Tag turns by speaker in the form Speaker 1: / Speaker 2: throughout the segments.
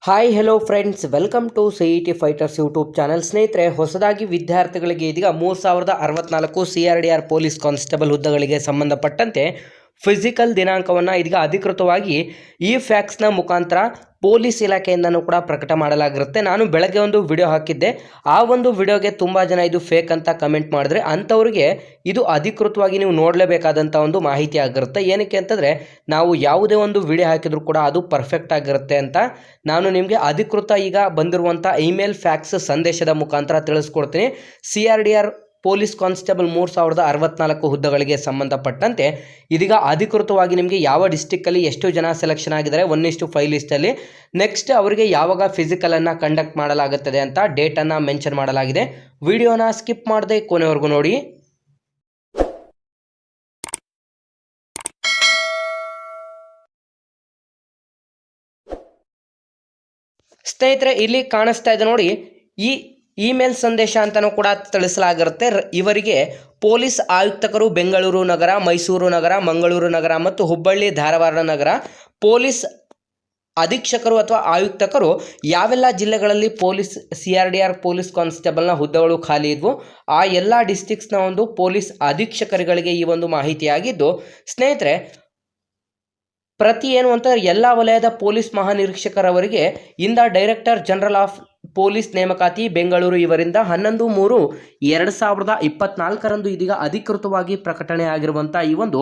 Speaker 1: Hi hello friends, welcome to CET fighters YouTube channel. ಸ್ನೇಹಿತರೆ, ಹೊಸದಾಗಿ ವಿದ್ಯಾರ್ಥಿಗಳಿಗೆ ಇದೀಗ 3064 CRDR ಪೊಲೀಸ್ ಕಾನ್ಸ್ಟೇಬಲ್ ಹುದ್ದೆಗಳಿಗೆ ಸಂಬಂಧಪಟ್ಟಂತೆ ಫಿಸಿಕಲ್ ದಿನಾಂಕವನ್ನು ಇದೀಗ ಅಧಿಕೃತವಾಗಿ ಈ ಫ್ಯಾಕ್ಸ್ನ ಮುಖಾಂತರ ಪೊಲೀಸ್ ಇಲಾಖೆಯಿಂದನೂ ಕೂಡ ಪ್ರಕಟ ಮಾಡಲಾಗಿರುತ್ತೆ. ನಾನು ಬೆಳಗ್ಗೆ ಒಂದು ವಿಡಿಯೋ ಹಾಕಿದ್ದೆ. ಆ ಒಂದು ವಿಡಿಯೋಗೆ ತುಂಬ ಜನ ಇದು ಫೇಕ್ ಅಂತ ಕಮೆಂಟ್ ಮಾಡಿದ್ರೆ, ಅಂಥವ್ರಿಗೆ ಇದು ಅಧಿಕೃತವಾಗಿ ನೀವು ನೋಡಲೇಬೇಕಾದಂಥ ಒಂದು ಮಾಹಿತಿ ಆಗಿರುತ್ತೆ. ಏನಕ್ಕೆ ಅಂತಂದರೆ, ನಾವು ಯಾವುದೇ ಒಂದು ವಿಡಿಯೋ ಹಾಕಿದರೂ ಕೂಡ ಅದು ಪರ್ಫೆಕ್ಟ್ ಆಗಿರುತ್ತೆ ಅಂತ ನಾನು ನಿಮಗೆ ಅಧಿಕೃತ ಈಗ ಬಂದಿರುವಂಥ ಇಮೇಲ್ ಫ್ಯಾಕ್ಸ್ ಸಂದೇಶದ ಮುಖಾಂತರ ತಿಳಿಸ್ಕೊಡ್ತೀನಿ. CRDR ಪೊಲೀಸ್ ಕಾನ್ಸ್ಟೇಬಲ್ 3064 ಹುದ್ದೆಗಳಿಗೆ ಸಂಬಂಧಪಟ್ಟಂತೆ ಇದೀಗ ಅಧಿಕೃತವಾಗಿ ನಿಮಗೆ ಯಾವ ಡಿಸ್ಟಿಕ್ಕಲ್ಲಿ ಎಷ್ಟು ಜನ ಸೆಲೆಕ್ಷನ್ ಆಗಿದ್ದಾರೆ 1:5 ಲಿಸ್ಟಲ್ಲಿ, ನೆಕ್ಸ್ಟ್ ಅವರಿಗೆ ಯಾವಾಗ ಫಿಸಿಕಲನ್ನು ಕಂಡಕ್ಟ್ ಮಾಡಲಾಗುತ್ತದೆ ಅಂತ ಡೇಟನ್ನು ಮೆನ್ಷನ್ ಮಾಡಲಾಗಿದೆ. ವಿಡಿಯೋನ ಸ್ಕಿಪ್ ಮಾಡದೆ ಕೊನೆವರೆಗೂ ನೋಡಿ. ಸ್ನೇಹಿತರೆ, ಇಲ್ಲಿ ಕಾಣಿಸ್ತಾ ಇದೆ ನೋಡಿ, ಈ ಇಮೇಲ್ ಸಂದೇಶ ಅಂತಲೂ ಕೂಡ ತಿಳಿಸಲಾಗಿರುತ್ತೆ. ಇವರಿಗೆ ಪೊಲೀಸ್ ಆಯುಕ್ತರು ಬೆಂಗಳೂರು ನಗರ, ಮೈಸೂರು ನಗರ, ಮಂಗಳೂರು ನಗರ ಮತ್ತು ಹುಬ್ಬಳ್ಳಿ ಧಾರವಾಡ ನಗರ ಪೊಲೀಸ್ ಅಧೀಕ್ಷಕರು ಅಥವಾ ಆಯುಕ್ತರು ಯಾವೆಲ್ಲ ಜಿಲ್ಲೆಗಳಲ್ಲಿ ಪೊಲೀಸ್ CRDR ಪೊಲೀಸ್ ಕಾನ್ಸ್ಟೇಬಲ್ನ ಹುದ್ದೆಗಳು ಖಾಲಿ ಇದ್ವು ಆ ಎಲ್ಲ ಡಿಸ್ಟಿಕ್ಸ್ನ ಒಂದು ಪೊಲೀಸ್ ಅಧೀಕ್ಷಕರುಗಳಿಗೆ ಈ ಒಂದು ಮಾಹಿತಿಯಾಗಿದ್ದು, ಸ್ನೇಹಿತರೆ ಪ್ರತಿ ಏನು ಅಂತ ಎಲ್ಲ ವಲಯದ ಪೊಲೀಸ್ ಮಹಾನಿರೀಕ್ಷಕರವರಿಗೆ ಇಂದ ಡೈರೆಕ್ಟರ್ ಜನರಲ್ ಆಫ್ ಪೊಲೀಸ್ ನೇಮಕಾತಿ ಬೆಂಗಳೂರು ಇವರಿಂದ 11/3/2024 ಇದೀಗ ಅಧಿಕೃತವಾಗಿ ಪ್ರಕಟಣೆ ಆಗಿರುವಂಥ ಈ ಒಂದು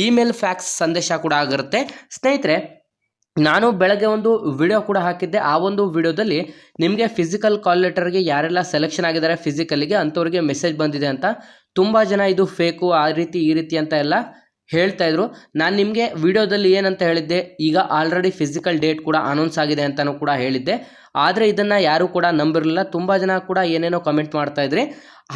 Speaker 1: ಇಮೇಲ್ ಫ್ಯಾಕ್ಸ್ ಸಂದೇಶ ಕೂಡ ಆಗಿರುತ್ತೆ. ಸ್ನೇಹಿತರೆ, ನಾನು ಬೆಳಗ್ಗೆ ಒಂದು ವಿಡಿಯೋ ಕೂಡ ಹಾಕಿದ್ದೆ. ಆ ಒಂದು ವಿಡಿಯೋದಲ್ಲಿ ನಿಮಗೆ ಫಿಸಿಕಲ್ ಕಾಲ್ ಲೆಟರ್ಗೆ ಯಾರೆಲ್ಲ ಸೆಲೆಕ್ಷನ್ ಆಗಿದ್ದಾರೆ ಫಿಸಿಕಲ್ಲಿಗೆ ಅಂಥವ್ರಿಗೆ ಮೆಸೇಜ್ ಬಂದಿದೆ ಅಂತ ತುಂಬ ಜನ ಇದು ಫೇಕು ಆ ರೀತಿ ಈ ರೀತಿ ಅಂತ ಎಲ್ಲ ಹೇಳ್ತಾ ಇದ್ರು. ನಾನು ನಿಮಗೆ ವಿಡಿಯೋದಲ್ಲಿ ಏನಂತ ಹೇಳಿದ್ದೆ, ಈಗ ಆಲ್ರೆಡಿ ಫಿಸಿಕಲ್ ಡೇಟ್ ಕೂಡ ಅನೌನ್ಸ್ ಆಗಿದೆ ಅಂತಲೂ ಕೂಡ ಹೇಳಿದ್ದೆ. ಆದರೆ ಇದನ್ನು ಯಾರೂ ಕೂಡ ನಂಬಿರಲಿಲ್ಲ. ತುಂಬ ಜನ ಕೂಡ ಏನೇನೋ ಕಮೆಂಟ್ ಮಾಡ್ತಾ ಇದ್ರಿ.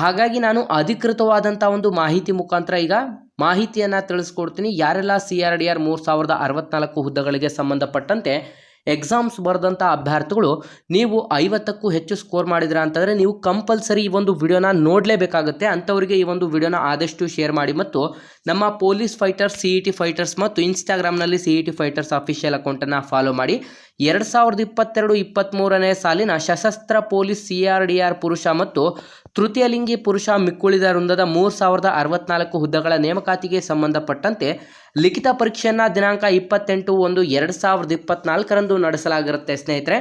Speaker 1: ಹಾಗಾಗಿ ನಾನು ಅಧಿಕೃತವಾದಂಥ ಒಂದು ಮಾಹಿತಿ ಮುಖಾಂತರ ಈಗ ಮಾಹಿತಿಯನ್ನು ತಿಳಿಸ್ಕೊಡ್ತೀನಿ. ಯಾರೆಲ್ಲ CRDR 3064 ಹುದ್ದೆಗಳಿಗೆ ಸಂಬಂಧಪಟ್ಟಂತೆ ಎಕ್ಸಾಮ್ಸ್ ಬರೆದಂಥ ಅಭ್ಯರ್ಥಿಗಳು ನೀವು 50ಕ್ಕೂ ಹೆಚ್ಚು ಸ್ಕೋರ್ ಮಾಡಿದ್ರ ಅಂತಂದರೆ ನೀವು ಕಂಪಲ್ಸರಿ ಈ ಒಂದು ವಿಡಿಯೋನ ನೋಡಲೇಬೇಕಾಗುತ್ತೆ. ಅಂಥವರಿಗೆ ಈ ಒಂದು ವಿಡಿಯೋನ ಆದಷ್ಟು ಶೇರ್ ಮಾಡಿ ಮತ್ತು ನಮ್ಮ ಪೊಲೀಸ್ ಫೈಟರ್ಸ್ CET ಫೈಟರ್ಸ್ ಮತ್ತು ಇನ್ಸ್ಟಾಗ್ರಾಮ್ನಲ್ಲಿ CET ಫೈಟರ್ಸ್ ಅಫಿಷಿಯಲ್ ಅಕೌಂಟನ್ನು ಫಾಲೋ ಮಾಡಿ. 2022-23ನೇ ಸಾಲಿನ ಸಶಸ್ತ್ರ ಪೊಲೀಸ್ CRDR ಪುರುಷ ಮತ್ತು ತೃತೀಯ ಲಿಂಗಿ ಪುರುಷ ಮಿಕ್ಕುಳಿದ ವೃಂದದ 3064 ಹುದ್ದೆಗಳ ನೇಮಕಾತಿಗೆ ಸಂಬಂಧಪಟ್ಟಂತೆ ಲಿಖಿತ ಪರೀಕ್ಷೆಯನ್ನು ದಿನಾಂಕ 28/1/2024 ನಡೆಸಲಾಗಿರುತ್ತೆ. ಸ್ನೇಹಿತರೆ,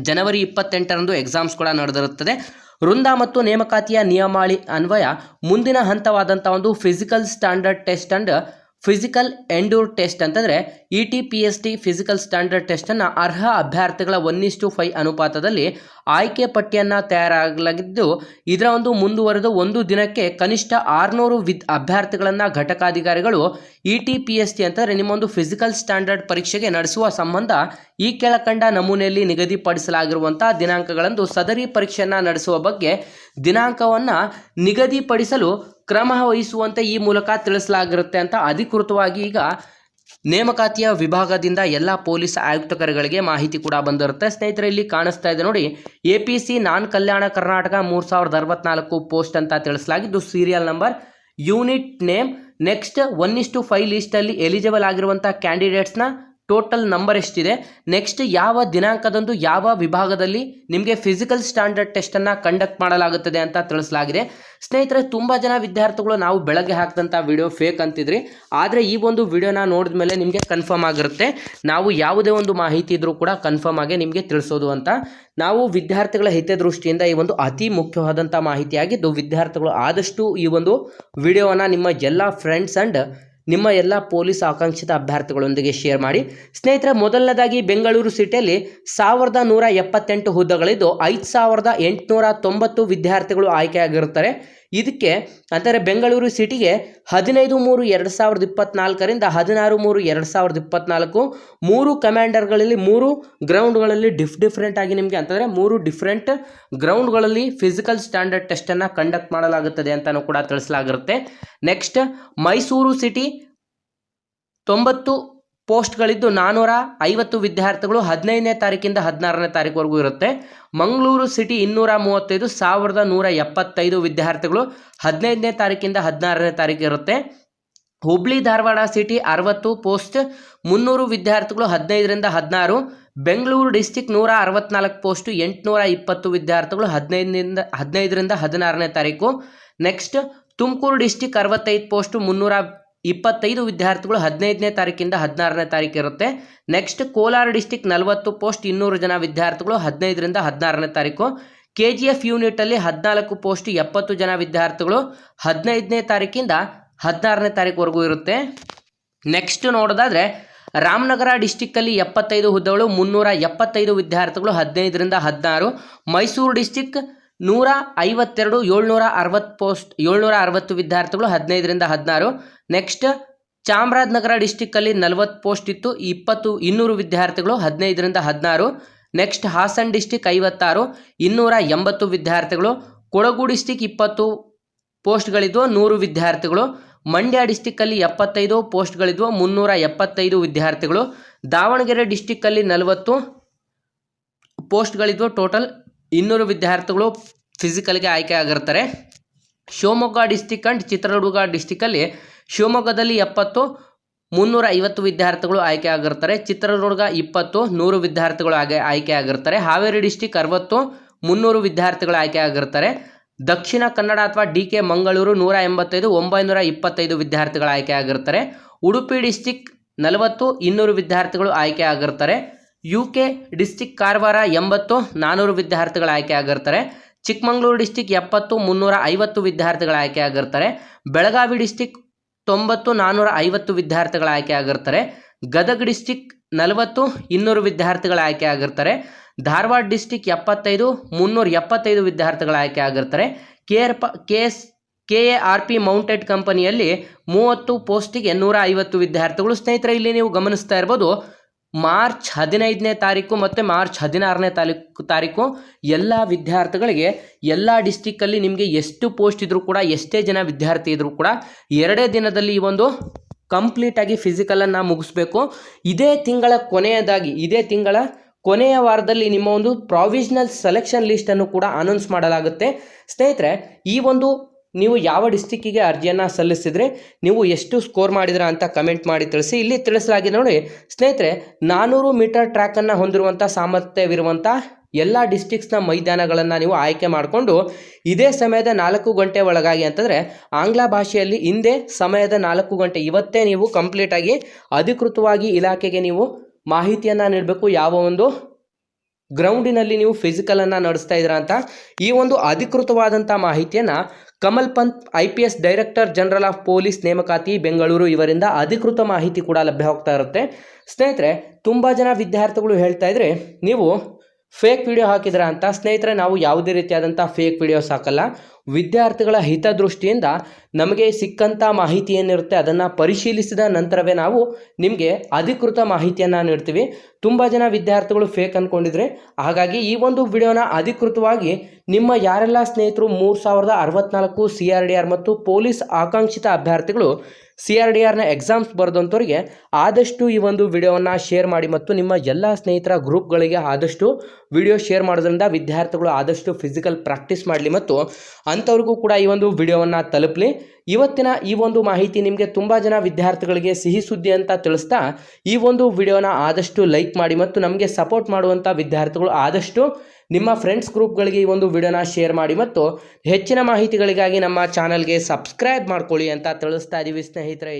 Speaker 1: ಜನವರಿ 28ರಂದು ಎಕ್ಸಾಮ್ಸ್ ಕೂಡ ನಡೆದಿರುತ್ತದೆ. ವೃಂದ ಮತ್ತು ನೇಮಕಾತಿಯ ನಿಯಮಾವಳಿ ಅನ್ವಯ ಮುಂದಿನ ಹಂತವಾದಂಥ ಒಂದು physical standard test and physical endure test ಅಂತಂದರೆ ETPST ಫಿಸಿಕಲ್ ಸ್ಟ್ಯಾಂಡರ್ಡ್ ಟೆಸ್ಟನ್ನು ಅರ್ಹ ಅಭ್ಯರ್ಥಿಗಳ 1:5 ಅನುಪಾತದಲ್ಲಿ ಆಯ್ಕೆ ಪಟ್ಟಿಯನ್ನು ತಯಾರಾಗಲಾಗಿದ್ದು, ಇದರ ಒಂದು ಮುಂದುವರೆದು ಒಂದು ದಿನಕ್ಕೆ ಕನಿಷ್ಠ 600 ಅಭ್ಯರ್ಥಿಗಳನ್ನು ಘಟಕಾಧಿಕಾರಿಗಳು ETPST ಅಂತಂದರೆ ನಿಮ್ಮೊಂದು ಫಿಸಿಕಲ್ ಸ್ಟ್ಯಾಂಡರ್ಡ್ ಪರೀಕ್ಷೆಗೆ ನಡೆಸುವ ಸಂಬಂಧ ಈ ಕೆಳಕಂಡ ನಮೂನೆಯಲ್ಲಿ ನಿಗದಿಪಡಿಸಲಾಗಿರುವಂಥ ದಿನಾಂಕಗಳಂದು ಸದರಿ ಪರೀಕ್ಷೆಯನ್ನು ನಡೆಸುವ ಬಗ್ಗೆ ದಿನಾಂಕವನ್ನು ನಿಗದಿಪಡಿಸಲು ಕ್ರಮ ವಹಿಸುವಂತೆ ಈ ಮೂಲಕ ತಿಳಿಸಲಾಗಿರುತ್ತೆ ಅಂತ ಅಧಿಕೃತವಾಗಿ ಈಗ ನೇಮಕಾತಿಯ ವಿಭಾಗದಿಂದ ಎಲ್ಲ ಪೊಲೀಸ್ ಆಯುಕ್ತರುಗಳಿಗೆ ಮಾಹಿತಿ ಕೂಡ ಬಂದಿರುತ್ತೆ. ಸ್ನೇಹಿತರೆ, ಇಲ್ಲಿ ಕಾಣಿಸ್ತಾ ಇದೆ ನೋಡಿ, APC ನಾನ್ ಕಲ್ಯಾಣ ಕರ್ನಾಟಕ 3064 ಪೋಸ್ಟ್ ಅಂತ ತಿಳಿಸಲಾಗಿದ್ದು, serial number, unit name, next 1:5 ಲಿಸ್ಟಲ್ಲಿ ಎಲಿಜಿಬಲ್ ಆಗಿರುವಂಥ ಕ್ಯಾಂಡಿಡೇಟ್ಸ್ನ ಟೋಟಲ್ ನಂಬರ್ ಎಷ್ಟಿದೆ, ನೆಕ್ಸ್ಟ್ ಯಾವ ದಿನಾಂಕದಂದು ಯಾವ ವಿಭಾಗದಲ್ಲಿ ನಿಮಗೆ ಫಿಸಿಕಲ್ ಸ್ಟ್ಯಾಂಡರ್ಡ್ ಟೆಸ್ಟನ್ನು ಕಂಡಕ್ಟ್ ಮಾಡಲಾಗುತ್ತದೆ ಅಂತ ತಿಳಿಸಲಾಗಿದೆ. ಸ್ನೇಹಿತರೆ, ತುಂಬ ಜನ ವಿದ್ಯಾರ್ಥಿಗಳು ನಾವು ಬೆಳಗ್ಗೆ ಹಾಕಿದಂಥ ವಿಡಿಯೋ ಫೇಕ್ ಅಂತಿದ್ರಿ. ಆದರೆ ಈ ಒಂದು ವಿಡಿಯೋನ ನೋಡಿದ ಮೇಲೆ ನಿಮಗೆ ಕನ್ಫರ್ಮ್ ಆಗಿರುತ್ತೆ ನಾವು ಯಾವುದೇ ಒಂದು ಮಾಹಿತಿ ಇದ್ರೂ ಕೂಡ ಕನ್ಫರ್ಮ್ ಆಗಿ ನಿಮಗೆ ತಿಳಿಸೋದು ಅಂತ. ನಾವು ವಿದ್ಯಾರ್ಥಿಗಳ ಹಿತದೃಷ್ಟಿಯಿಂದ ಈ ಒಂದು ಅತಿ ಮುಖ್ಯವಾದಂಥ ಮಾಹಿತಿಯಾಗಿದ್ದು, ವಿದ್ಯಾರ್ಥಿಗಳು ಆದಷ್ಟು ಈ ಒಂದು ವಿಡಿಯೋವನ್ನು ನಿಮ್ಮ ಎಲ್ಲ ಫ್ರೆಂಡ್ಸ್ ಆ್ಯಂಡ್ ನಿಮ್ಮ ಎಲ್ಲ ಪೊಲೀಸ್ ಆಕಾಂಕ್ಷಿತ ಅಭ್ಯರ್ಥಿಗಳೊಂದಿಗೆ ಶೇರ್ ಮಾಡಿ. ಸ್ನೇಹಿತರೆ, ಮೊದಲನೇದಾಗಿ ಬೆಂಗಳೂರು ಸಿಟಿಯಲ್ಲಿ 1178 ಹುದ್ದೆಗಳಿದ್ದು 5890 ವಿದ್ಯಾರ್ಥಿಗಳು ಆಯ್ಕೆಯಾಗಿರುತ್ತಾರೆ. ಇದಕ್ಕೆ ಅಂದರೆ ಬೆಂಗಳೂರು ಸಿಟಿಗೆ 15/3/2024ರಿಂದ 16/3/2024 3 ಕಮಾಂಡರ್ಗಳಲ್ಲಿ 3 ಗ್ರೌಂಡ್ಗಳಲ್ಲಿ ಡಿಫ್ರೆಂಟ್ ಆಗಿ ನಿಮಗೆ ಅಂತಂದರೆ 3 ಡಿಫ್ರೆಂಟ್ ಗ್ರೌಂಡ್ಗಳಲ್ಲಿ ಫಿಸಿಕಲ್ ಸ್ಟ್ಯಾಂಡರ್ಡ್ ಟೆಸ್ಟನ್ನು ಕಂಡಕ್ಟ್ ಮಾಡಲಾಗುತ್ತದೆ ಅಂತಲೂ ಕೂಡ ತಿಳಿಸಲಾಗಿರುತ್ತೆ. ನೆಕ್ಸ್ಟ್ ಮೈಸೂರು ಸಿಟಿ 90 ಪೋಸ್ಟ್ಗಳಿದ್ದು 450 ವಿದ್ಯಾರ್ಥಿಗಳು 15ನೇ ತಾರೀಕಿಂದ 16ನೇ ತಾರೀಕುವರೆಗೂ ಇರುತ್ತೆ. ಮಂಗಳೂರು ಸಿಟಿ 235 1175 ವಿದ್ಯಾರ್ಥಿಗಳು 15ನೇ ತಾರೀಕಿಂದ 16ನೇ ತಾರೀಕು ಇರುತ್ತೆ. ಹುಬ್ಳಿ ಧಾರವಾಡ ಸಿಟಿ 60 ಪೋಸ್ಟ್ 300 ವಿದ್ಯಾರ್ಥಿಗಳು 15ರಿಂದ 16. ಬೆಂಗಳೂರು ಡಿಸ್ಟಿಕ್ 164 ಪೋಸ್ಟು 820 ವಿದ್ಯಾರ್ಥಿಗಳು 15ರಿಂದ 16ನೇ ತಾರೀಕು. ನೆಕ್ಸ್ಟ್ ತುಮಕೂರು ಡಿಸ್ಟಿಕ್ 65 ಪೋಸ್ಟು 325 ವಿದ್ಯಾರ್ಥಿಗಳು 15ನೇ ತಾರೀಕಿಂದ 16ನೇ ತಾರೀಕು ಇರುತ್ತೆ. ನೆಕ್ಸ್ಟ್ ಕೋಲಾರ ಡಿಸ್ಟಿಕ್ 40 ಪೋಸ್ಟ್ 200 ಜನ ವಿದ್ಯಾರ್ಥಿಗಳು 15ರಿಂದ 16ನೇ ತಾರೀಕು. KGF ಯೂನಿಟಲ್ಲಿ 14 ಪೋಸ್ಟ್ 70 ಜನ ವಿದ್ಯಾರ್ಥಿಗಳು 15ನೇ ತಾರೀಕಿಂದ 16ನೇ ತಾರೀಕುವರೆಗೂ ಇರುತ್ತೆ. ನೆಕ್ಸ್ಟ್ ನೋಡೋದಾದರೆ ರಾಮನಗರ ಡಿಸ್ಟಿಕ್ಕಲ್ಲಿ 75 ಹುದ್ದೆಗಳು 375 ವಿದ್ಯಾರ್ಥಿಗಳು 15ರಿಂದ 16. ಮೈಸೂರು ಡಿಸ್ಟಿಕ್ 152 760 ಪೋಸ್ಟ್ 760 ವಿದ್ಯಾರ್ಥಿಗಳು 15ರಿಂದ 16. ನೆಕ್ಸ್ಟ್ ಚಾಮರಾಜನಗರ ಡಿಸ್ಟಿಕ್ಕಲ್ಲಿ 40 ಪೋಸ್ಟ್ ಇತ್ತು 200 ವಿದ್ಯಾರ್ಥಿಗಳು 15ರಿಂದ 16. ನೆಕ್ಸ್ಟ್ ಹಾಸನ್ ಡಿಸ್ಟಿಕ್ 56 280 ವಿದ್ಯಾರ್ಥಿಗಳು. ಕೊಡಗು ಡಿಸ್ಟಿಕ್ 20 ಪೋಸ್ಟ್ಗಳಿದ್ವು 100 ವಿದ್ಯಾರ್ಥಿಗಳು. ಮಂಡ್ಯ ಡಿಸ್ಟಿಕ್ಕಲ್ಲಿ 75 ಪೋಸ್ಟ್ಗಳಿದ್ವು 375 ವಿದ್ಯಾರ್ಥಿಗಳು. ದಾವಣಗೆರೆ ಡಿಸ್ಟಿಕ್ಕಲ್ಲಿ 40 ಪೋಸ್ಟ್ಗಳಿದ್ವು ಟೋಟಲ್ 200 ವಿದ್ಯಾರ್ಥಿಗಳು ಫಿಸಿಕಲ್ಗೆ ಆಯ್ಕೆ ಆಗಿರ್ತಾರೆ. ಶಿವಮೊಗ್ಗ ಡಿಸ್ಟಿಕ್ ಆ್ಯಂಡ್ ಚಿತ್ರದುರ್ಗ ಡಿಸ್ಟಿಕ್ಕಲ್ಲಿ ಶಿವಮೊಗ್ಗದಲ್ಲಿ 70 350 ವಿದ್ಯಾರ್ಥಿಗಳು ಆಯ್ಕೆ ಆಗಿರ್ತಾರೆ. ಚಿತ್ರದುರ್ಗ 20 100 ವಿದ್ಯಾರ್ಥಿಗಳು ಆಯ್ಕೆ ಆಗಿರ್ತಾರೆ. ಹಾವೇರಿ ಡಿಸ್ಟಿಕ್ 60 300 ವಿದ್ಯಾರ್ಥಿಗಳು ಆಯ್ಕೆ ಆಗಿರ್ತಾರೆ. ದಕ್ಷಿಣ ಕನ್ನಡ ಅಥವಾ DK ಮಂಗಳೂರು 185 925 ವಿದ್ಯಾರ್ಥಿಗಳು ಆಯ್ಕೆ ಆಗಿರ್ತಾರೆ. ಉಡುಪಿ ಡಿಸ್ಟಿಕ್ 40 200 ವಿದ್ಯಾರ್ಥಿಗಳು ಆಯ್ಕೆ ಆಗಿರ್ತಾರೆ. UK ಡಿಸ್ಟಿಕ್ ಕಾರವಾರ 80 400 ವಿದ್ಯಾರ್ಥಿಗಳು ಆಯ್ಕೆ ಆಗಿರ್ತಾರೆ. ಚಿಕ್ಕಮಗಳೂರು ಡಿಸ್ಟಿಕ್ 70 350 ವಿದ್ಯಾರ್ಥಿಗಳು ಆಯ್ಕೆ ಆಗಿರ್ತಾರೆ. ಬೆಳಗಾವಿ ಡಿಸ್ಟಿಕ್ 90 450 ವಿದ್ಯಾರ್ಥಿಗಳು ಆಯ್ಕೆ ಆಗಿರ್ತಾರೆ. ಗದಗ ಡಿಸ್ಟಿಕ್ 40 200 ವಿದ್ಯಾರ್ಥಿಗಳು ಆಯ್ಕೆ ಆಗಿರ್ತಾರೆ. ಧಾರವಾಡ ಡಿಸ್ಟಿಕ್ 75 375 ವಿದ್ಯಾರ್ಥಿಗಳು ಆಯ್ಕೆ ಆಗಿರ್ತಾರೆ. KARP ಮೌಂಟೆಡ್ ಕಂಪನಿಯಲ್ಲಿ 30 ಪೋಸ್ಟಿಗೆ 150 ವಿದ್ಯಾರ್ಥಿಗಳು. ಸ್ನೇಹಿತರೆ, ಇಲ್ಲಿ ನೀವು ಗಮನಿಸ್ತಾ ಇರ್ಬೋದು, ಮಾರ್ಚ್ 15ನೇ ತಾರೀಕು ಮತ್ತು ಮಾರ್ಚ್ 16ನೇ ತಾರೀಕು ಎಲ್ಲ ವಿದ್ಯಾರ್ಥಿಗಳಿಗೆ ಎಲ್ಲ ಡಿಸ್ಟಿಕ್ಕಲ್ಲಿ ನಿಮಗೆ ಎಷ್ಟು ಪೋಸ್ಟ್ ಇದ್ರೂ ಕೂಡ, ಎಷ್ಟೇ ಜನ ವಿದ್ಯಾರ್ಥಿ ಇದ್ರೂ ಕೂಡ 2 ದಿನದಲ್ಲಿ ಈ ಒಂದು ಕಂಪ್ಲೀಟಾಗಿ ಫಿಸಿಕಲನ್ನು ಮುಗಿಸ್ಬೇಕು. ಇದೇ ತಿಂಗಳ ಕೊನೆಯ ವಾರದಲ್ಲಿ ನಿಮ್ಮ ಒಂದು ಪ್ರಾವಿಷನಲ್ ಸೆಲೆಕ್ಷನ್ ಲಿಸ್ಟನ್ನು ಕೂಡ ಅನೌನ್ಸ್ ಮಾಡಲಾಗುತ್ತೆ. ಸ್ನೇಹಿತರೆ, ಈ ಒಂದು ನೀವು ಯಾವ ಡಿಸ್ಟಿಕ್ಕಿಗೆ ಅರ್ಜಿಯನ್ನು ಸಲ್ಲಿಸಿದರೆ ನೀವು ಎಷ್ಟು ಸ್ಕೋರ್ ಮಾಡಿದ್ರ ಅಂತ ಕಮೆಂಟ್ ಮಾಡಿ ತಿಳಿಸಿ. ಇಲ್ಲಿ ತಿಳಿಸಲಾಗಿದೆ ನೋಡಿ ಸ್ನೇಹಿತರೆ, 400 ಮೀಟರ್ ಟ್ರ್ಯಾಕನ್ನು ಹೊಂದಿರುವಂಥ ಸಾಮರ್ಥ್ಯವಿರುವಂಥ ಎಲ್ಲ ಡಿಸ್ಟಿಕ್ಸ್ನ ಮೈದಾನಗಳನ್ನು ನೀವು ಆಯ್ಕೆ ಮಾಡಿಕೊಂಡು ಇದೇ ಸಮಯದ 4 ಗಂಟೆ ಒಳಗಾಗಿ, ಅಂತಂದರೆ ಆಂಗ್ಲ ಭಾಷೆಯಲ್ಲಿ ಹಿಂದೆ ಸಮಯದ 4 ಗಂಟೆ, ಇವತ್ತೇ ನೀವು ಕಂಪ್ಲೀಟಾಗಿ ಅಧಿಕೃತವಾಗಿ ಇಲಾಖೆಗೆ ನೀವು ಮಾಹಿತಿಯನ್ನು ನೀಡಬೇಕು. ಯಾವ ಒಂದು ಗ್ರೌಂಡಿನಲ್ಲಿ ನೀವು ಫಿಸಿಕಲನ್ನು ನಡೆಸ್ತಾ ಇದ್ದೀರಾ ಅಂತ ಈ ಒಂದು ಅಧಿಕೃತವಾದಂಥ ಮಾಹಿತಿಯನ್ನು Kamal Pant IPS director general of police ನೇಮಕಾತಿ ಬೆಂಗಳೂರು ಇವರಿಂದ ಅಧಿಕೃತ ಮಾಹಿತಿ ಕೂಡ ಲಭ್ಯವಾಗ್ತಾ ಇರುತ್ತೆ. ಸ್ನೇಹಿತರೆ, ತುಂಬ ಜನ ವಿದ್ಯಾರ್ಥಿಗಳು ಹೇಳ್ತಾ ಇದ್ರೆ ನೀವು ಫೇಕ್ ವಿಡಿಯೋ ಹಾಕಿದ್ರಾ ಅಂತ. ಸ್ನೇಹಿತರೆ, ನಾವು ಯಾವುದೇ ರೀತಿಯಾದಂಥ ಫೇಕ್ ವಿಡಿಯೋಸ್ ಹಾಕಲ್ಲ. ವಿದ್ಯಾರ್ಥಿಗಳ ಹಿತದೃಷ್ಟಿಯಿಂದ ನಮಗೆ ಸಿಕ್ಕಂಥ ಮಾಹಿತಿ ಏನಿರುತ್ತೆ ಅದನ್ನು ಪರಿಶೀಲಿಸಿದ ನಂತರವೇ ನಾವು ನಿಮಗೆ ಅಧಿಕೃತ ಮಾಹಿತಿಯನ್ನು ನೀಡ್ತೀವಿ. ತುಂಬ ಜನ ವಿದ್ಯಾರ್ಥಿಗಳು ಫೇಕ್ ಅಂದ್ಕೊಂಡಿದ್ರೆ, ಹಾಗಾಗಿ ಈ ಒಂದು ವಿಡಿಯೋನ ಅಧಿಕೃತವಾಗಿ ನಿಮ್ಮ ಯಾರೆಲ್ಲ ಸ್ನೇಹಿತರು 3064 CRDR ಮತ್ತು ಪೊಲೀಸ್ ಆಕಾಂಕ್ಷಿತ ಅಭ್ಯರ್ಥಿಗಳು CRDRನ ಎಕ್ಸಾಮ್ಸ್ ಬರೆದಂಥವ್ರಿಗೆ ಆದಷ್ಟು ಈ ಒಂದು ವಿಡಿಯೋವನ್ನು ಶೇರ್ ಮಾಡಿ ಮತ್ತು ನಿಮ್ಮ ಎಲ್ಲ ಸ್ನೇಹಿತರ ಗ್ರೂಪ್ಗಳಿಗೆ ಆದಷ್ಟು ವಿಡಿಯೋ ಶೇರ್ ಮಾಡೋದ್ರಿಂದ ವಿದ್ಯಾರ್ಥಿಗಳು ಆದಷ್ಟು ಫಿಸಿಕಲ್ ಪ್ರಾಕ್ಟೀಸ್ ಮಾಡಲಿ ಮತ್ತು ಅಂಥವ್ರಿಗೂ ಕೂಡ ಈ ಒಂದು ವಿಡಿಯೋವನ್ನು ತಲುಪಲಿ. ಇವತ್ತಿನ ಈ ಒಂದು ಮಾಹಿತಿ ನಿಮಗೆ ತುಂಬ ಜನ ವಿದ್ಯಾರ್ಥಿಗಳಿಗೆ ಸಿಹಿ ಸುದ್ದಿ ಅಂತ ತಿಳಿಸ್ತಾ ಈ ಒಂದು ವಿಡಿಯೋನ ಆದಷ್ಟು ಲೈಕ್ ಮಾಡಿ ಮತ್ತು ನಮಗೆ ಸಪೋರ್ಟ್ ಮಾಡುವಂಥ ವಿದ್ಯಾರ್ಥಿಗಳು ಆದಷ್ಟು ನಿಮ್ಮ ಫ್ರೆಂಡ್ಸ್ ಗ್ರೂಪ್ಗಳಿಗೆ ಈ ಒಂದು ವಿಡಿಯೋನ ಶೇರ್ ಮಾಡಿ ಮತ್ತು ಹೆಚ್ಚಿನ ಮಾಹಿತಿಗಳಿಗಾಗಿ ನಮ್ಮ ಚಾನಲ್ಗೆ ಸಬ್ಸ್ಕ್ರೈಬ್ ಮಾಡ್ಕೊಳ್ಳಿ ಅಂತ ತಿಳಿಸ್ತಾ ಇದ್ದೀವಿ ಸ್ನೇಹಿತರೆ.